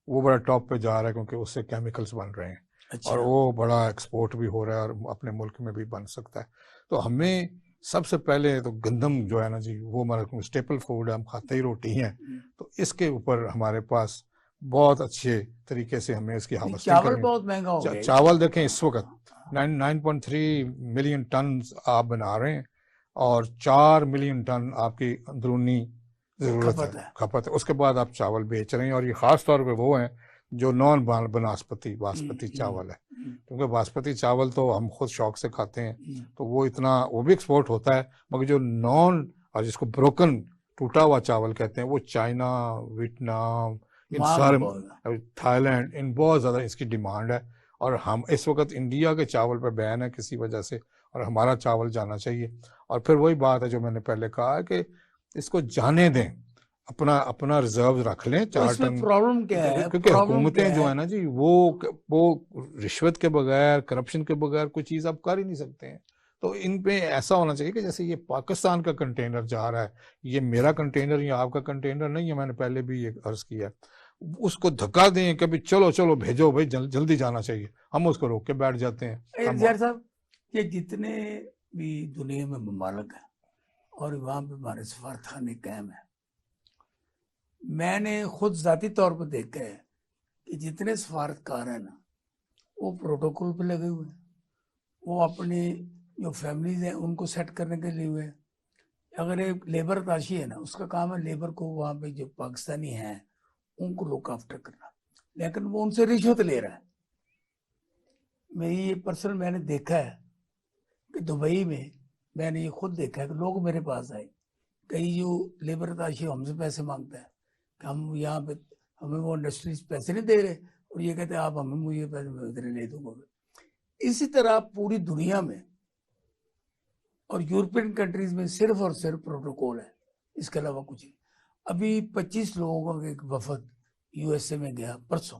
वो बड़ा टॉप पे जा रहा है, क्योंकि उससे केमिकल्स बन रहे हैं, और अच्छा, वो बड़ा एक्सपोर्ट भी हो रहा है, और अपने मुल्क में भी बन सकता है। तो हमें सबसे पहले तो गंदम जो है ना जी, वो हमारा स्टेपल फूड है, हम खाते ही रोटी हैं, तो इसके ऊपर हमारे पास बहुत अच्छे तरीके से हमें इसकी नहीं, हार्वेस्टिंग चावल करनी। बहुत महंगा हो गया चावल देखें इस वक्त 9.3 मिलियन टन आप बना रहे हैं, और 4 मिलियन टन आपकी अंदरूनी ज़रूरत है, खपत है। खपत है। उसके बाद आप चावल बेच रहे हैं, और ये ख़ास तौर पे वो हैं जो नॉन बासमती बासमती चावल है, क्योंकि बासमती चावल तो हम खुद शौक से खाते हैं, तो वो इतना, वो भी एक्सपोर्ट होता है, मगर जो नॉन, और जिसको ब्रोकन टूटा हुआ चावल कहते हैं, वो चाइना, वियतनाम, इन मांग सारे, बहुत थाईलैंड, इन बहुत ज़्यादा इसकी डिमांड है। और हम इस वक्त इंडिया के चावल पर बैन है किसी वजह से, और हमारा चावल जाना चाहिए। और फिर वही बात है जो मैंने पहले कहा कि इसको जाने दें, अपना अपना रिजर्व रख लें तो 4 इसमें टन, प्रॉब्लम क्या है? क्योंकि प्रॉब्लम क्या हुकूमतें जो है? है ना जी, वो रिश्वत के बगैर, करप्शन के बगैर कोई चीज़ आप कर ही नहीं सकते हैं। तो इन पे ऐसा होना चाहिए कि जैसे ये पाकिस्तान का कंटेनर जा रहा है, ये मेरा कंटेनर या आपका कंटेनर नहीं है, मैंने पहले भी ये अर्ज किया है, उसको धक्का दें कि भाई चलो चलो भेजो भाई, जल्दी जाना चाहिए, हम उसको रोक के बैठ जाते हैं। हम यार साहब, ये जितने भी दुनिया में ममालक हैं और वहाँ पे हमारे सफारतखाने कायम है, मैंने खुद जाती तौर पर देखा है कि जितने सफारतकार हैं ना वो प्रोटोकॉल पे लगे हुए हैं, वो अपनी जो फैमिलीज हैं उनको सेट करने के लिए हुए हैं। अगर एक लेबर ताशी है ना, उसका काम है लेबर को वहाँ पे जो पाकिस्तानी हैं उनको लुक आफ्टर करना, लेकिन वो उनसे रिश्वत ले रहा है। मेरी ये पर्सनल मैंने देखा है कि दुबई में मैंने ये खुद देखा है कि लोग मेरे पास आए, कई जो लेबर ताशी हमसे पैसे मांगता है कि हम यहाँ पे, हमें वो इंडस्ट्रीज पैसे नहीं दे रहे, और ये कहते हैं आप हमें मुझे पैसे मैं इतने ले दूंगा। इसी तरह पूरी दुनिया में और यूरोपियन कंट्रीज में सिर्फ और सिर्फ प्रोटोकॉल है, इसके अलावा कुछ नहीं। अभी 25 लोगों का एक वफद यूएसए में गया परसों,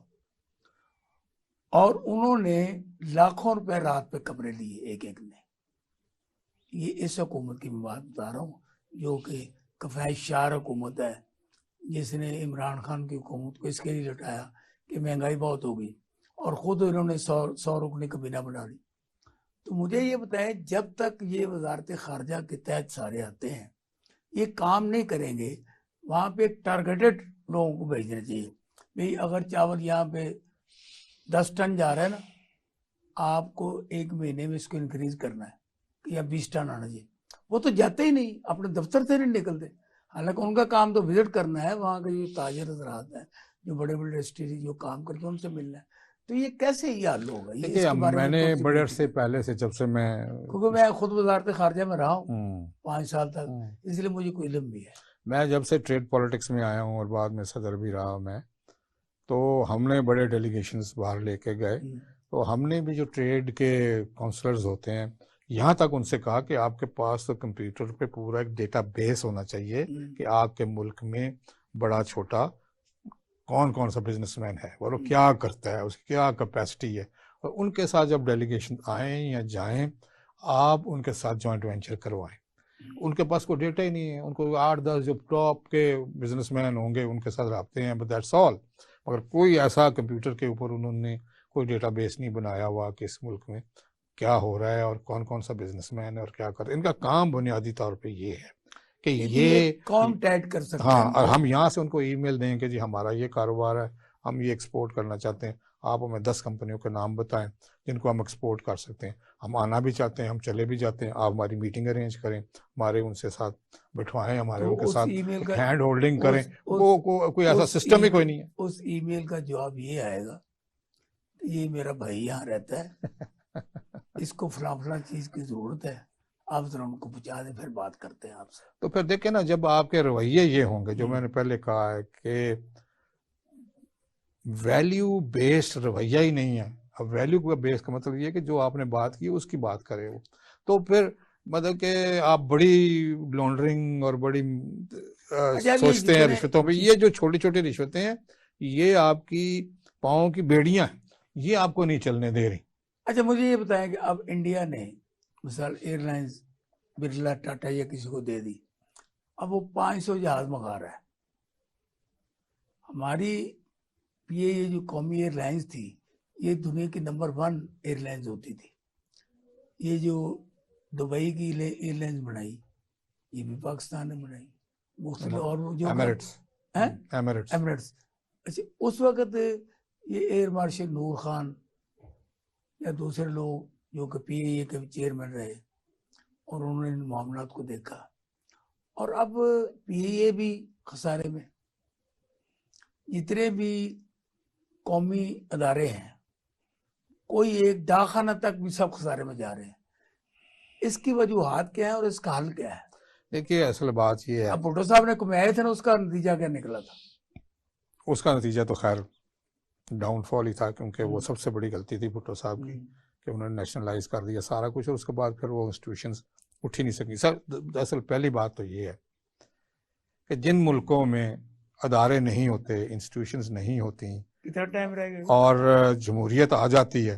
और उन्होंने लाखों रुपए रात पे कमरे लिए एक एक ने। ये इस हुकूमत की मैं बात बता रहा हूँ जो कि कफायशार हुकूमत है, जिसने इमरान खान की हुकूमत को इसके लिए लटाया कि महंगाई बहुत होगी, और खुद इन्होंने सौ रुकने कमीना बना ली। तो मुझे ये बताएं, जब तक ये वजारत खारजा के तहत सारे आते हैं ये काम नहीं करेंगे, वहाँ पे टारगेटेड लोगों को भेजना चाहिए। भाई अगर चावल यहाँ पे 10 टन जा रहा है ना, आपको एक महीने में इसको इंक्रीज करना है कि या 20 टन आना चाहिए। वो तो जाते ही नहीं, अपने दफ्तर से नहीं निकलते। हालांकि उनका काम तो विजिट करना है, वहाँ के जो ताजर हजरात हैं, जो बड़े बड़े इंडस्ट्री जो काम करते हैं उनसे मिलना है। तो ये कैसे ये हल होगा? ये देखिए, इसके बारे में मैंने थोड़ी सी बड़े ब्रीफिंग अरसे है, पहले से, जब से मैं क्योंकि मैं खुद वजारत खारजा में रहा हूँ हम्म 5 साल तक, हम्म, इसलिए मुझे कोई इल्म भी है। मैं जब से ट्रेड पॉलिटिक्स में आया हूँ और बाद में सदर भी रहा मैं, तो हमने बड़े डेलीगेशंस बाहर लेके गए, हम्म, तो हमने भी जो ट्रेड के काउंसलर्स होते हैं, यहाँ तक उनसे कहा कि आपके पास तो कंप्यूटर पे पूरा एक डेटा बेस होना चाहिए हम्म, कि आपके मुल्क में बड़ा छोटा कौन कौन सा बिजनेसमैन है, वो लोग हम्म, क्या करता है, उसकी क्या कैपेसिटी है। और उनके साथ जब डेलीगेशन आए या जाएं, आप उनके साथ जॉइंट वेंचर करवाएं। उनके पास कोई डेटा ही नहीं है, उनको 8-10 जो टॉप के बिजनेसमैन होंगे उनके साथ रखते हैं, बट दैट्स ऑल। मगर कोई ऐसा कंप्यूटर के ऊपर उन्होंने कोई डेटाबेस नहीं बनाया हुआ कि इस मुल्क में क्या हो रहा है और कौन कौन सा बिजनेसमैन है और क्या कर रहा है। इनका काम बुनियादी तौर पे ये है कि ये कॉन्टैक्ट कर सकते हैं हाँ, और हमको। हम यहाँ से उनको ईमेल दें कि जी हमारा ये कारोबार है, हम ये एक्सपोर्ट करना चाहते हैं, आप हमें 10 कंपनियों के नाम बताएं जिनको हम एक्सपोर्ट कर सकते हैं, हम आना भी चाहते हैं, हम चले भी जाते हैं, आप हमारी मीटिंग अरेंज करें, हमारे उनसे साथ बिठवाएं, हमारे तो उनके उस साथ ईमेल का हैंड होल्डिंग करें। उस कोई ऐसा सिस्टम ही कोई नहीं है। उस ईमेल का जवाब ये आएगा कि ये मेरा भाई यहाँ रहता है, इसको फलां फलां चीज की जरूरत है, आप जरा उनको पहुंचा दें, फिर बात करते हैं आपसे। तो फिर देखें ना, जब आपके रवैये ये होंगे जो मैंने पहले कहा है कि वैल्यू बेस्ड रवैया ही नहीं है। अब वैल्यू का बेस का मतलब ये है कि जो आपने बात की उसकी बात करे वो, तो फिर मतलब कि आप बड़ी लॉन्ड्रिंग और बड़ी अच्छा, अब ये सोचते हैं रिश्वतों पे। ये जो छोटी छोटी रिश्वतें हैं, ये आपकी पाँव की बेड़ियां हैं, ये आपको नहीं चलने दे रही। अच्छा, मुझे ये बताएं कि अब इंडिया ने मिसाल एयरलाइंस बिरला टाटा या किसी को दे दी, अब वो 500 जहाज मंगा रहा है। हमारी ये जो कौमी एयरलाइंस थी, ये दुनिया की नंबर 1 एयरलाइंस होती थी। ये जो दुबई की एयरलाइंस बनाई, ये भी पाकिस्तान ने बनाई। मुख्तलिफ और जो एमिरेट्स, हैं एमिरेट्स। एमिरेट्स। अच्छा, उस वक्त ये एयर मार्शल नूर खान या दूसरे लोग जो कि पीएए के चेयरमैन रहे, और उन्होंने इन मामलात को देखा, और अब पीएए भी खसारे में। जितने भी कौमी अदारे हैं, कोई एक डाकखाना तक भी सब खसारे में जा रहे हैं। इसकी वजूहात क्या है और इसका हल क्या है? देखिए, असल बात ये है, अब भुट्टो साहब ने कमाए थे ना, उसका नतीजा क्या निकला था? उसका नतीजा तो खैर डाउनफॉल ही था, क्योंकि वो सबसे बड़ी गलती थी भुट्टो साहब की कि उन्होंने नेशनलाइज कर दिया सारा कुछ, और उसके बाद फिर वो इंस्टीट्यूशंस उठ ही नहीं सकी। सर, दरअसल पहली बात तो ये है कि जिन मुल्कों में अदारे नहीं होते, इंस्टीट्यूशंस नहीं होती, कितना टाइम रह गया और जमहूरियत आ जाती है,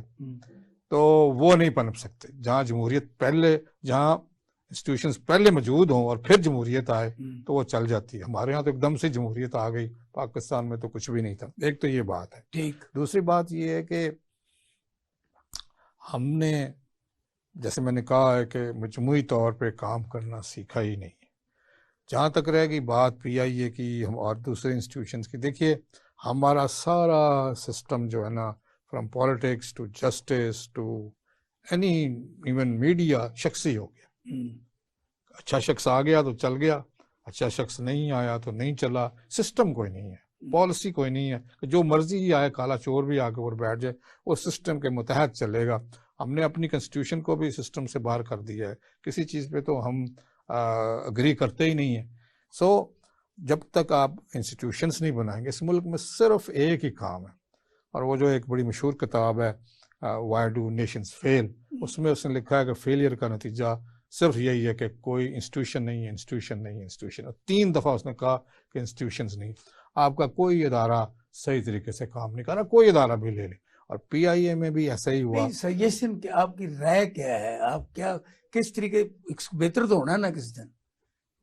तो वो नहीं पनप सकते। जहाँ जमहूरियत पहले, जहाँ इंस्टीट्यूशंस पहले मौजूद हों और फिर जमहूरियत आए, तो वो चल जाती है। हमारे यहाँ तो एकदम से जमहूरियत आ गई, पाकिस्तान में तो कुछ भी नहीं था। एक तो ये बात है। ठीक। दूसरी बात ये है कि हमने, जैसे मैंने कहा है कि मजमूई तौर पे काम करना सीखा ही नहीं है। जहाँ तक रहेगी बात पीआईए की हम और दूसरे इंस्टीट्यूशंस की, देखिए हमारा सारा सिस्टम जो है ना, from politics to justice to any even media, शख्सी हो गया। अच्छा शख्स आ गया तो चल गया, अच्छा शख्स नहीं आया तो नहीं चला। सिस्टम कोई नहीं है, पॉलिसी कोई नहीं है कि जो मर्जी ही आए, काला चोर भी आके और बैठ जाए, वो सिस्टम के मुतहत चलेगा। हमने अपनी कॉन्स्टिट्यूशन को भी सिस्टम से बाहर कर दिया है, किसी चीज़ पे तो हम अग्री करते ही नहीं है। सो जब तक आप इंस्टीट्यूशंस नहीं बनाएंगे, इस मुल्क में सिर्फ एक ही काम है, और वो जो एक बड़ी मशहूर किताब है व्हाई डू नेशंस फेल, उसमें उसने लिखा है कि फेलियर का नतीजा सिर्फ यही है कि कोई इंस्टीट्यूशन नहीं है, इंस्टीट्यूशन नहीं है, इंस्टीट्यूशन। 3 दफ़ा उसने कहा कि इंस्टीट्यूशंस नहीं। आपका कोई इदारा सही तरीके से काम नहीं कर रहा, कोई इदारा भी ले ले, और पीआईए में भी ऐसा ही हुआ। सजेशन क्या, आपकी राय क्या है? आप क्या, किस तरीके, बेहतर तो होना है ना, किसी दिन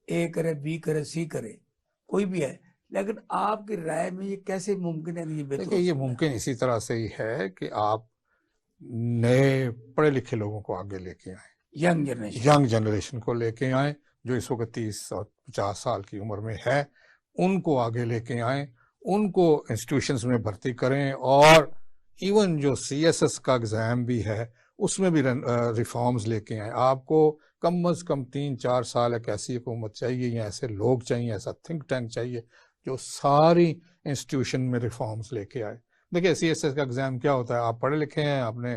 ए करे, बी करे, सी करे, कोई भी है, लेकिन आपकी राय में ये कैसे मुमकिन है? ये बेहतर, देखिए ये मुमकिन इसी तरह से ही है कि आप नए पढ़े लिखे लोगों को आगे लेके आए, यंग जनरेशन को लेके आए, जो इस वक्त 30 और 50 साल की उम्र में है, उनको आगे लेके आए, उनको इंस्टीट्यूशंस में भर्ती करें, और इवन जो सीएसएस का एग्ज़ाम भी है उसमें भी रिफॉर्म्स लेके आए। आपको कम अज़ कम 3-4 साल एक ऐसी हुकूमत चाहिए, या ऐसे लोग चाहिए, ऐसा थिंक टैंक चाहिए जो सारी इंस्टीट्यूशन में रिफॉर्म्स लेके आए। देखिए सीएसएस का एग्ज़ाम क्या होता है, आप पढ़े लिखे हैं, आपने,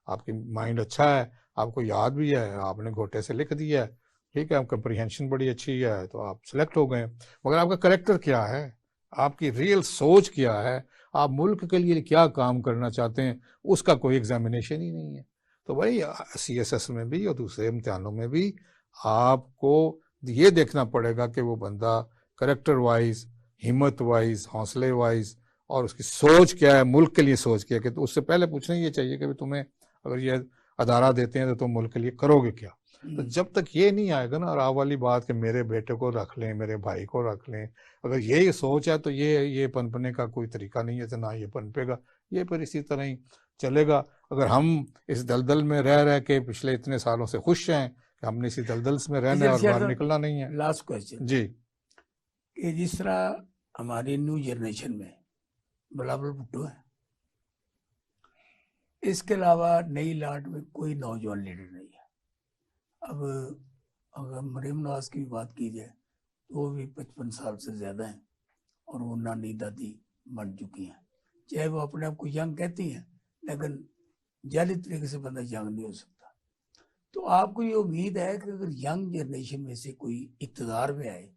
आपकी माइंड अच्छा है, आपको याद भी है, आपने घोटे से लिख दिया है, ठीक है, आप कंप्रीहेंशन बड़ी अच्छी है, तो आप सिलेक्ट हो गए। मगर आपका करेक्टर क्या है, आपकी रियल सोच क्या है, आप मुल्क के लिए क्या काम करना चाहते हैं, उसका कोई एग्जामिनेशन ही नहीं है। तो भाई सीएसएस में भी और दूसरे इम्तिहानों में भी आपको ये देखना पड़ेगा कि वो बंदा करेक्टर वाइज, हिम्मत वाइज, हौसले वाइज, और उसकी सोच क्या है, मुल्क के लिए सोच क्या है। कि तो उससे पहले पूछना ये चाहिए कि तुम्हें अगर ये अदारा देते हैं तो तुम मुल्क के लिए करोगे क्या। तो जब तक ये नहीं आएगा ना, और आप वाली बात कि मेरे बेटे को रख लें, मेरे भाई को रख लें, अगर यही सोच है तो ये पनपने का कोई तरीका नहीं है, तो ना ये पनपेगा, ये फिर इसी तरह ही चलेगा। अगर हम इस दलदल में रह के पिछले इतने सालों से खुश हैं कि हमने इसी दलदल में रहना है और बाहर निकलना नहीं है। लास्ट क्वेश्चन जी। कि जिस तरह हमारी न्यू जनरेशन में बिलावल भुट्टो है, इसके अलावा नई लाट में कोई नौजवान लीडर नहीं है। अब अगर मरीम नवाज की बात की जाए तो वो भी 55 साल से ज़्यादा हैं और वो नानी दादी बन चुकी हैं। चाहे वो अपने आप को यंग कहती हैं, लेकिन जाली तरीके से बंदा यंग नहीं हो सकता। तो आपको ये उम्मीद है कि अगर यंग जनरेशन में से कोई इक़्तिदार में आए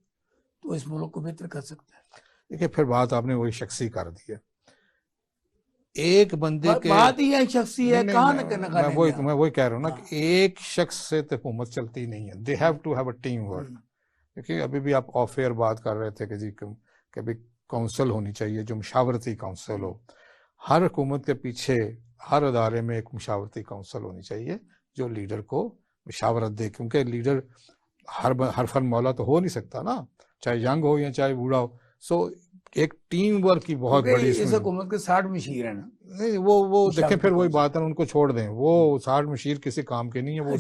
तो इस मुल्क को बेहतर कर सकता है? देखिए, फिर बात आपने वही शख्सी कर दी है। एक बंदे के बात ही है शख्सी है, कहाँ न कहना मैं वही कह रहा हूँ ना कि एक शख्स से तो हुकूमत चलती नहीं है। They have to have a team work. देखिए, अभी भी आप ऑफ एयर बात कर रहे थे कि जी कभी काउंसिल होनी चाहिए जो मुशावरती काउंसिल हो। हर हुकूमत के पीछे हर अदारे में एक मुशावरती काउंसिल होनी चाहिए जो लीडर को मुशावरत दे, क्योंकि लीडर हर फन मौला तो हो नहीं सकता ना, चाहे यंग हो या चाहे बूढ़ा हो। सो एक टीम वर्क की बहुत बड़ी इस हुकूमत के 60 मशीर है ना। नहीं, वो देखें, फिर वही बात है, उनको छोड़ दें। वो 60 मशीर किसी काम के नहीं है। वो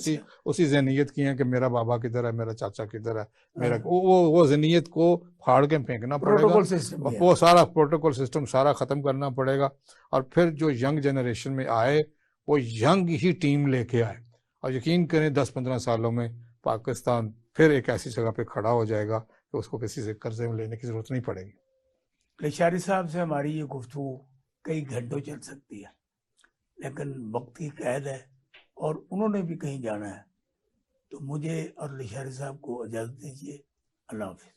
उसी ज़हनियत की है कि मेरा बाबा किधर है, मेरा चाचा किधर है, मेरा वो ज़हनियत को फाड़ के फेंकना पड़ेगा। वो सारा प्रोटोकॉल सिस्टम सारा ख़त्म करना पड़ेगा। और फिर जो यंग जनरेशन में आए वो यंग ही टीम लेके आए, और यकीन करें 10-15 सालों में पाकिस्तान फिर एक ऐसी जगह पे खड़ा हो जाएगा कि उसको किसी से कर्जे में लेने की ज़रूरत नहीं पड़ेगी। लिशारी साहब से हमारी ये गुफ्तगू कई घंटों चल सकती है, लेकिन वक्त की कैद है और उन्होंने भी कहीं जाना है। तो मुझे और लिशारी साहब को इजाज़त दीजिए। अल्लाह हाफ़िज़।